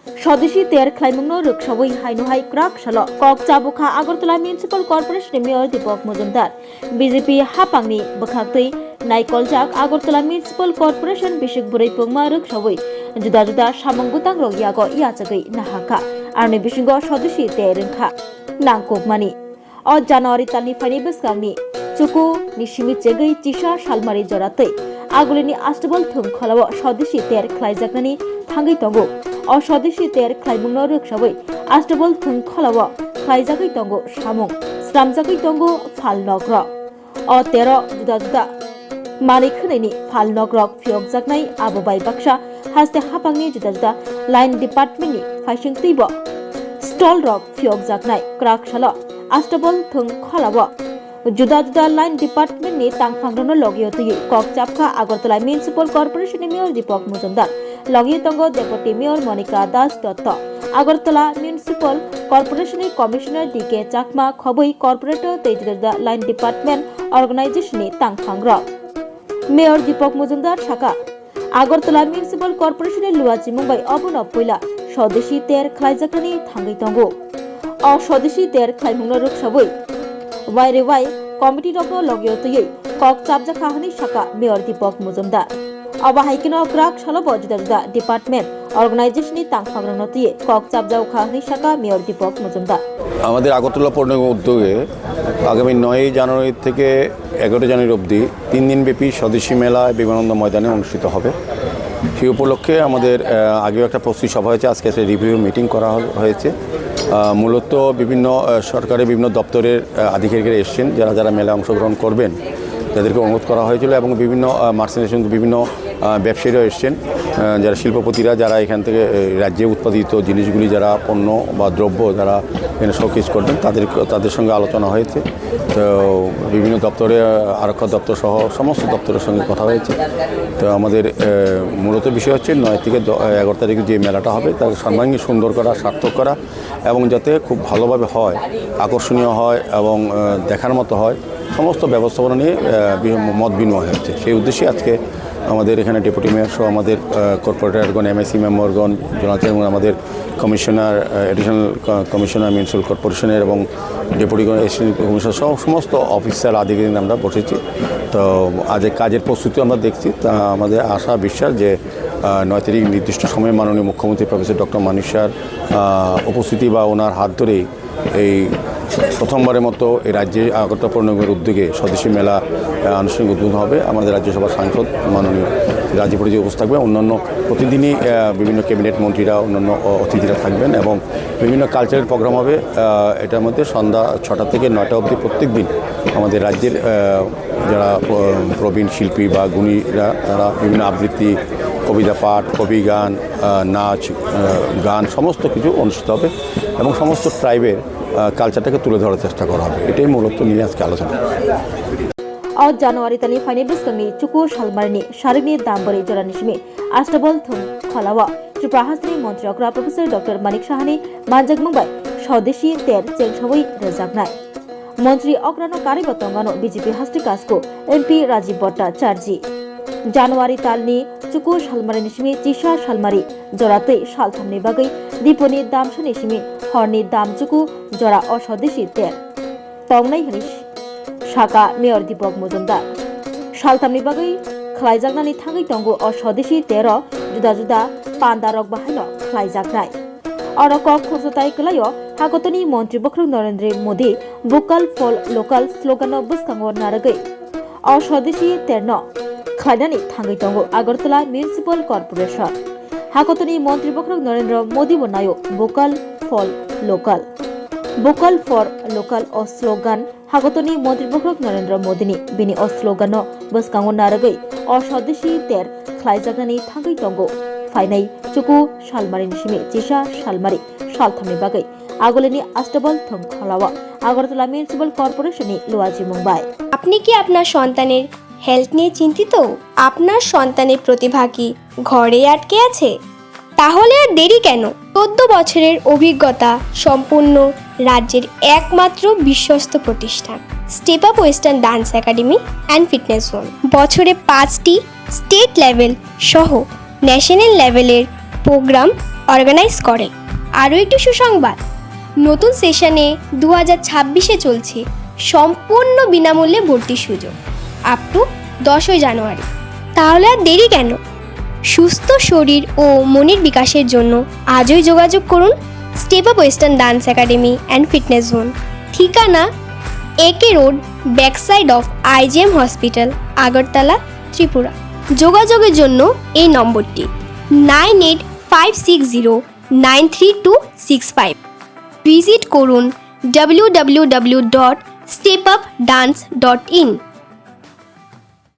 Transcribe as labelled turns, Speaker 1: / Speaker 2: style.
Speaker 1: Swadeshi ter Klaimungno Rwgwi Hainohai Krak Shalo Kokchapwikha Agartala Municipal Corporation Mayor Dipak Majumder BJP Hapangni Bakhaktui Naikoljak Agartala Municipal Corporation Bishik Burai Pungma Rwgwi Juda Samang Rok Yago Yachagui Nahaka Arni Bishingo Swadeshi Terengkha Nangkokmani O January Talni Fani Biskamni Chuku Nishimi Chegui Tisha Shalmari Joratui Agulini Astable Thung Kholawo Swadeshi ter Klaijaknani Thangi Tongo O Swadeshi ter Klaimungno Rwgwi Astable Thung Kholawo Klaijagui Tongo Samung Swrangchati Tongo Falnokro O Tero Juda Mani Khnaini Falnokrok Fyokjaknai Abobai Baksha Haste Hapangni Juda Line Department ni Faishing Tibo Stall Rock Fyokjaknai Krak Shalo Astable Thung Kholawo Juda Line Department ni Tangfangrono Logio Tui Kokchapwikha Agartala Municipal Corporation ni Mayor Dipak Majumder Logio Tongo Deputy Mayor Monica Das Dotto Agartala Municipal Corporation ni Commissioner DK Chakma Khobui Corporator Juda Line Department Organization ni Tangfangro Mayor Dipak Majumder Shaka Agartala Municipal Corporation ni Luachi Mumbai Obon Poila Swadeshi ter Klaijaknani Thangi Tongo O Swadeshi ter Klaimungno Rwgwi Wai Committee Rokno Logio Tui Kokchapwikha Hani Shaka Mayor Dipak Majumder Aba Haikino Krak Shalobo Juda Department Organization ni Tangfangrono Tui Kokchapwikha Hani Shaka Mayor Dipak Majumder
Speaker 2: আমাদের আগরতলা পৌরনিগম উদ্যোগে আগামী 9 জানুয়ারি থেকে 11 জানুয়ারি অবধি 3 দিনব্যাপী স্বদেশী মেলা বিমানবন্দর ময়দানে অনুষ্ঠিত হবে। সেই উপলক্ষে আমাদের আগেও একটা প্রস্তুতি সভা হয়েছে, আজকে একটা রিভিউ মিটিং করা হয়েছে। মূলত বিভিন্ন সরকারের বিভিন্ন দপ্তরের আধিকারিকরা এসেছেন, যারা মেলায় অংশগ্রহণ করবেন তাদেরকে অনুরোধ করা হয়েছিল এবং বিভিন্ন মার্চেন্টেশন বিভিন্ন ব্যবসায়ীরা এসেছেন, যারা শিল্পপতিরা যারা এখান থেকে রাজ্যে উৎপাদিত জিনিসগুলি যারা পণ্য বা দ্রব্য যারা এখানে শোকেস করবেন তাদের সঙ্গে আলোচনা হয়েছে। তো বিভিন্ন দপ্তরে আরক্ষা দপ্তর সহ সমস্ত দপ্তরের সঙ্গে কথা হয়েছে। তো আমাদের মূলত বিষয় হচ্ছে 9 থেকে 11 তারিখে যে মেলাটা হবে তাকে সর্বাঙ্গীন সুন্দর করা, সার্থক করা এবং যাতে খুব ভালোভাবে হয়, আকর্ষণীয় হয় এবং দেখার মতো হয়, সমস্ত ব্যবস্থাপনা নিয়ে মত বিনিময় হচ্ছে। সেই উদ্দেশ্যে আজকে আমাদের এখানে ডেপুটি মেয়র সহ আমাদের কর্পোরেটরগণ, এমআইসি মেম্বারগণ, জোনাল চেয়ারম্যান, আমাদের কমিশনার, এডিশনাল কমিশনার মিউনিসিপ্যাল কর্পোরেশনের এবং ডেপুটি কমিশনার সহ সমস্ত অফিসার আধিকারিক আমরা বসেছি। তো আজ কাজের প্রস্তুতি আমরা দেখছি। তা আমাদের আশা বিশ্বাস যে 9 তারিখ নির্দিষ্ট সময়ে মাননীয় মুখ্যমন্ত্রী প্রফেসর ডক্টর মানিক স্যার উপস্থিতি বা ওনার হাত ধরেই এই প্রথমবারের মতো এই রাজ্যে আগরতলা পৌরনিগমের উদ্যোগে স্বদেশী মেলা আনুষ্ঠানিক উদ্বোধন হবে। আমাদের রাজ্যসভার সাংসদ মাননীয় রাজীব পরিচয় উপস্থিত থাকবে। অন্যান্য প্রতিদিনই বিভিন্ন ক্যাবিনেট মন্ত্রীরা, অন্যান্য অতিথিরা থাকবেন এবং বিভিন্ন কালচারাল প্রোগ্রাম হবে। এটার মধ্যে সন্ধ্যা 6টা থেকে 9টা অবধি প্রত্যেক দিন আমাদের রাজ্যের যারা প্রবীণ শিল্পী বা গুণীরা তারা বিভিন্ন আবৃত্তি, কবিতা পাঠ, কবি গান, নাচ গান সমস্ত কিছু অনুষ্ঠিত হবে এবং সমস্ত ট্রাইবের কালচারটাকে তুলে ধরার চেষ্টা করা হবে। এটাই মূলত নিয়ে আজকে আলোচনা।
Speaker 1: O January Tani Fani Biskami Chuku Shalmarni Sharini Dambari Joranishmi Astable Thung Kholawa Chuprahasni Montreokra Professor Dr. Manik Shahani Manjak Mumbai Swadeshi ter Chengshawi Rezagnai Montri Okrano Karibotongano BJP Hasti Kasko MP Rajiv Botta Charji January Talni Chuku Shalmarinishmi Tisha Shalmari Joratei Shalthamni Bagai Diponi Damshanishmi Horni Dam Chuku Jora O Swadeshi ter Tongnai Hanish Shaka Mayor Dipak Majumder Shaltamni Bagai Klaijaknani Thangi Tongo O Swadeshi tero Juda Pandarok Bahaino Klaijaknai Oro Kok Khursotai Kelayo Hagotoni Montri Bokrung Narendra Modi Vocal for Local Slogano Buskango Naragai O Swadeshi Terno Klaidani Thangi Tongo Agartala Municipal Corporation Hagotoni Montri Bokrung Narendra Modi Bonayo Vocal for Local O slogan Hagotoni Montri Bokrok Narendra Modini Bini O slogano Buskango Naragai O Swadeshi ter Klaijaknani Thangi Tongo Fainai Chuku Shalmari Nishimi Tisha Shalmari Shalthamni Bagai Agoleni Astable Thung Kholawa Agartala Municipal Corporation ni Luachi Mumbai
Speaker 3: আপনি কি আপনার সন্তানের health নিয়ে চিন্তিত? আপনার সন্তানের প্রতিভা কি ঘরে আটকে আছে? তাহলে আর দেরি কেন? 14 বছরের অভিজ্ঞতা সম্পূর্ণ রাজ্যের একমাত্র বিশ্বস্ত প্রতিষ্ঠান step up western dance academy and fitness zone বছরে 5টি স্টেট লেভেল সহ ন্যাশনাল লেভেলের প্রোগ্রাম অর্গানাইজ করে। আরও একটি সুসংবাদ, নতুন সেশনে 2026-এ চলছে সম্পূর্ণ বিনামূল্যে ভর্তির সুযোগ আপ টু 10ই জানুয়ারি। তাহলে আর দেরি কেন? সুস্থ শরীর ও মনের বিকাশের জন্য আজই যোগাযোগ করুন step up western dance academy and fitness zone. ঠিকানা একে road, backside of IGM hospital, Agartala, Tripura. যোগাযোগের জন্য এই নম্বরটি 9856093265। ভিজিট করুন www.stepupdance.in।